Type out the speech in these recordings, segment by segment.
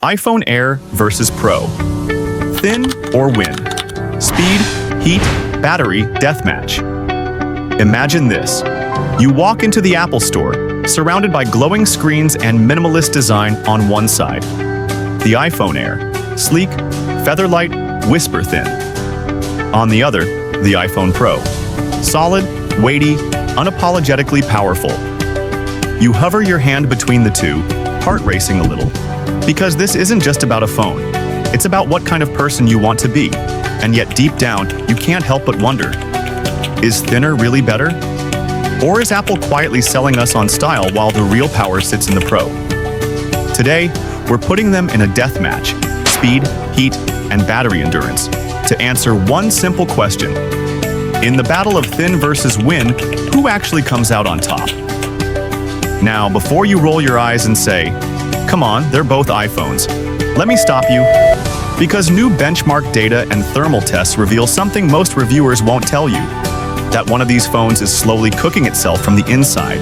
iPhone Air versus Pro. Thin or win? Speed, heat, battery, deathmatch. Imagine this. You walk into the Apple Store, surrounded by glowing screens and minimalist design on one side. The iPhone Air, sleek, feather-light, whisper-thin. On the other, the iPhone Pro, solid, weighty, unapologetically powerful. You hover your hand between the two, heart racing a little. Because this isn't just about a phone. It's about what kind of person you want to be. And yet deep down, you can't help but wonder, is thinner really better? Or is Apple quietly selling us on style while the real power sits in the Pro? Today, we're putting them in a death match, speed, heat, and battery endurance, to answer one simple question. In the battle of thin versus win, who actually comes out on top? Now, before you roll your eyes and say, come on, they're both iPhones, let me stop you. Because new benchmark data and thermal tests reveal something most reviewers won't tell you. That one of these phones is slowly cooking itself from the inside.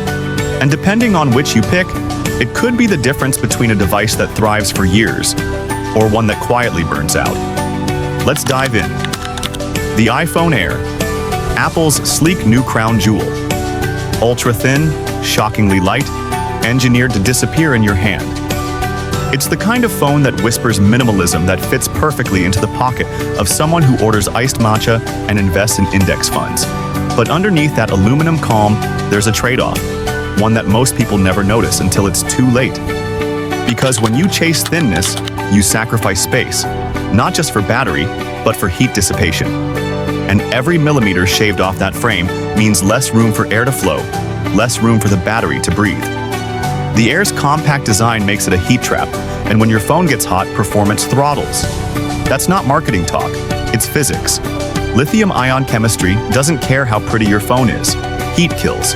And depending on which you pick, it could be the difference between a device that thrives for years or one that quietly burns out. Let's dive in. The iPhone Air, Apple's sleek new crown jewel. Ultra thin, shockingly light, engineered to disappear in your hand. It's the kind of phone that whispers minimalism that fits perfectly into the pocket of someone who orders iced matcha and invests in index funds. But underneath that aluminum calm, there's a trade-off, one that most people never notice until it's too late. Because when you chase thinness, you sacrifice space, not just for battery, but for heat dissipation. And every millimeter shaved off that frame means less room for air to flow, less room for the battery to breathe. The Air's compact design makes it a heat trap, and when your phone gets hot, performance throttles. That's not marketing talk, it's physics. Lithium-ion chemistry doesn't care how pretty your phone is. Heat kills.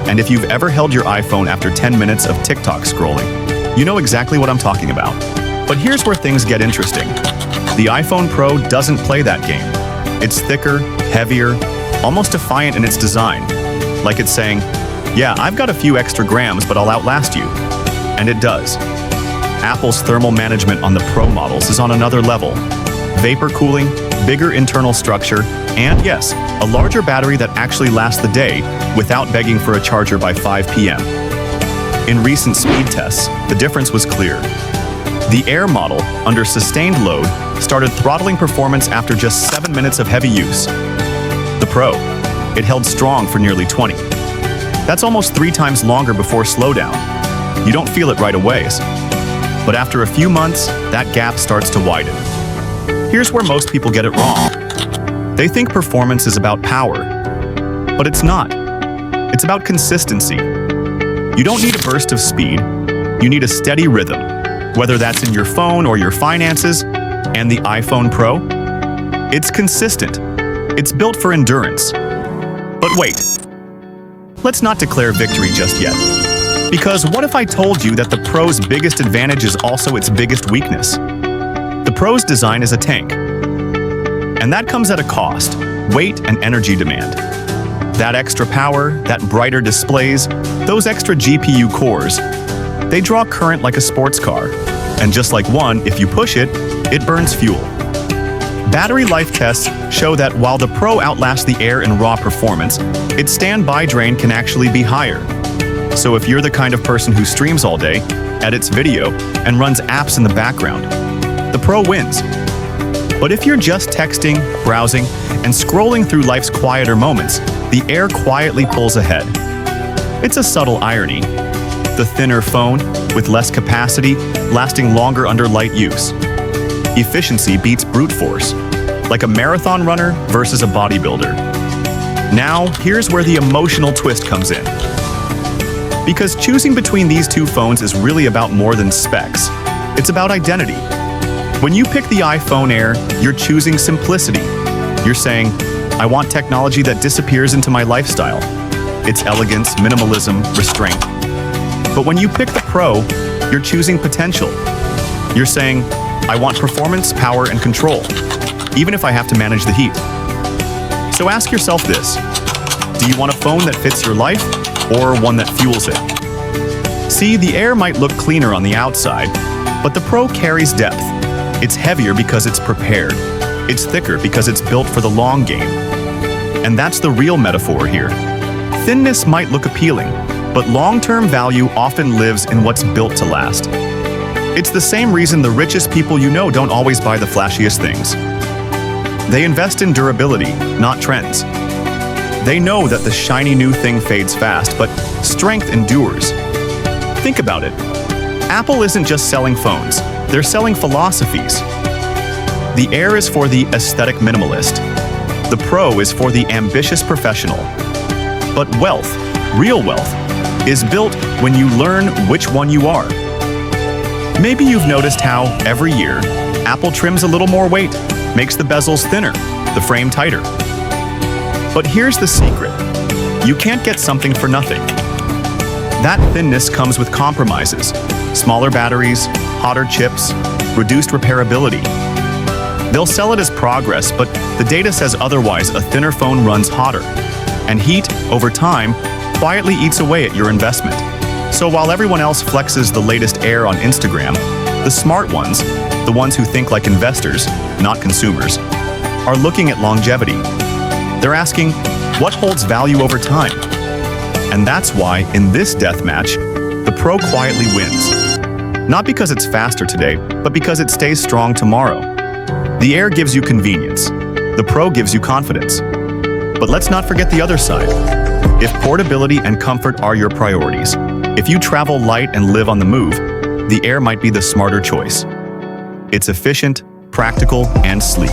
And if you've ever held your iPhone after 10 minutes of TikTok scrolling, you know exactly what I'm talking about. But here's where things get interesting. The iPhone Pro doesn't play that game. It's thicker, heavier, almost defiant in its design. Like it's saying, yeah, I've got a few extra grams, but I'll outlast you. And it does. Apple's thermal management on the Pro models is on another level. Vapor cooling, bigger internal structure, and yes, a larger battery that actually lasts the day without begging for a charger by 5 p.m. In recent speed tests, the difference was clear. The Air model, under sustained load, started throttling performance after just 7 minutes of heavy use. The Pro, it held strong for nearly 20. That's almost 3 times longer before slowdown. You don't feel it right away. But after a few months, that gap starts to widen. Here's where most people get it wrong. They think performance is about power, but it's not. It's about consistency. You don't need a burst of speed. You need a steady rhythm, whether that's in your phone or your finances. And the iPhone Pro? It's consistent. It's built for endurance. But wait. Let's not declare victory just yet. Because what if I told you that the Pro's biggest advantage is also its biggest weakness? The Pro's design is a tank. And that comes at a cost, weight and energy demand. That extra power, that brighter displays, those extra GPU cores, they draw current like a sports car. And just like one, if you push it, it burns fuel. Battery life tests show that while the Pro outlasts the Air in raw performance, its standby drain can actually be higher. So if you're the kind of person who streams all day, edits video, and runs apps in the background, the Pro wins. But if you're just texting, browsing, and scrolling through life's quieter moments, the Air quietly pulls ahead. It's a subtle irony. The thinner phone, with less capacity, lasting longer under light use. Efficiency beats brute force, like a marathon runner versus a bodybuilder. Now, here's where the emotional twist comes in. Because choosing between these two phones is really about more than specs. It's about identity. When you pick the iPhone Air, you're choosing simplicity. You're saying, I want technology that disappears into my lifestyle. It's elegance, minimalism, restraint. But when you pick the Pro, you're choosing potential. You're saying, I want performance, power, and control, even if I have to manage the heat. So ask yourself this. Do you want a phone that fits your life, or one that fuels it? See, the Air might look cleaner on the outside, But the Pro carries depth. It's heavier because it's prepared. It's thicker because it's built for the long game. And that's the real metaphor here. Thinness might look appealing, but long-term value often lives in what's built to last. It's the same reason the richest people you know don't always buy the flashiest things. They invest in durability, not trends. They know that the shiny new thing fades fast, but strength endures. Think about it. Apple isn't just selling phones, they're selling philosophies. The Air is for the aesthetic minimalist. The Pro is for the ambitious professional. But wealth, real wealth, is built when you learn which one you are. Maybe you've noticed how, every year, Apple trims a little more weight, makes the bezels thinner, the frame tighter. But here's the secret. You can't get something for nothing. That thinness comes with compromises. Smaller batteries, hotter chips, reduced repairability. They'll sell it as progress, but the data says otherwise. A thinner phone runs hotter. And heat, over time, quietly eats away at your investment. So while everyone else flexes the latest Air on Instagram, the smart ones, the ones who think like investors, not consumers, are looking at longevity. They're asking, what holds value over time? And that's why, in this deathmatch, the Pro quietly wins. Not because it's faster today, but because it stays strong tomorrow. The Air gives you convenience. The Pro gives you confidence. But let's not forget the other side. If portability and comfort are your priorities, if you travel light and live on the move, the Air might be the smarter choice. It's efficient, practical, and sleek.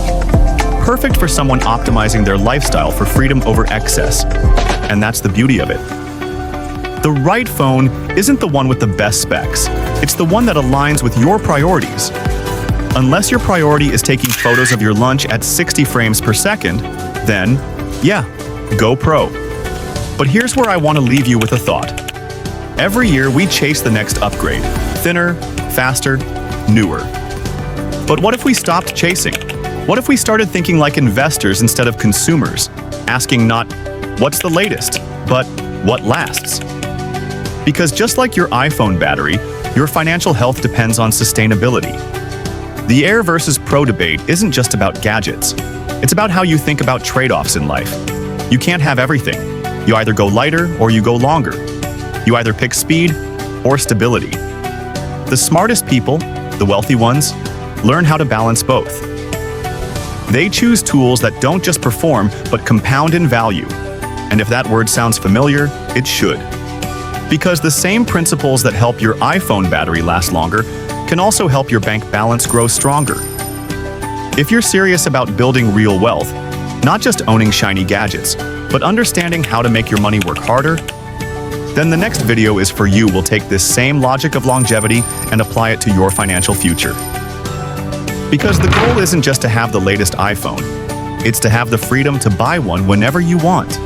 Perfect for someone optimizing their lifestyle for freedom over excess. And that's the beauty of it. The right phone isn't the one with the best specs. It's the one that aligns with your priorities. Unless your priority is taking photos of your lunch at 60 frames per second, then, yeah, go Pro. But here's where I want to leave you with a thought. Every year we chase the next upgrade. Thinner, faster, newer. But what if we stopped chasing? What if we started thinking like investors instead of consumers? Asking not, what's the latest, but what lasts? Because just like your iPhone battery, your financial health depends on sustainability. The Air versus Pro debate isn't just about gadgets. It's about how you think about trade-offs in life. You can't have everything. You either go lighter or you go longer. You either pick speed or stability. The smartest people, the wealthy ones, learn how to balance both. They choose tools that don't just perform, but compound in value. And if that word sounds familiar, it should. Because the same principles that help your iPhone battery last longer can also help your bank balance grow stronger. If you're serious about building real wealth, not just owning shiny gadgets, but understanding how to make your money work harder, then the next video is for you. We'll take this same logic of longevity and apply it to your financial future. Because the goal isn't just to have the latest iPhone, it's to have the freedom to buy one whenever you want.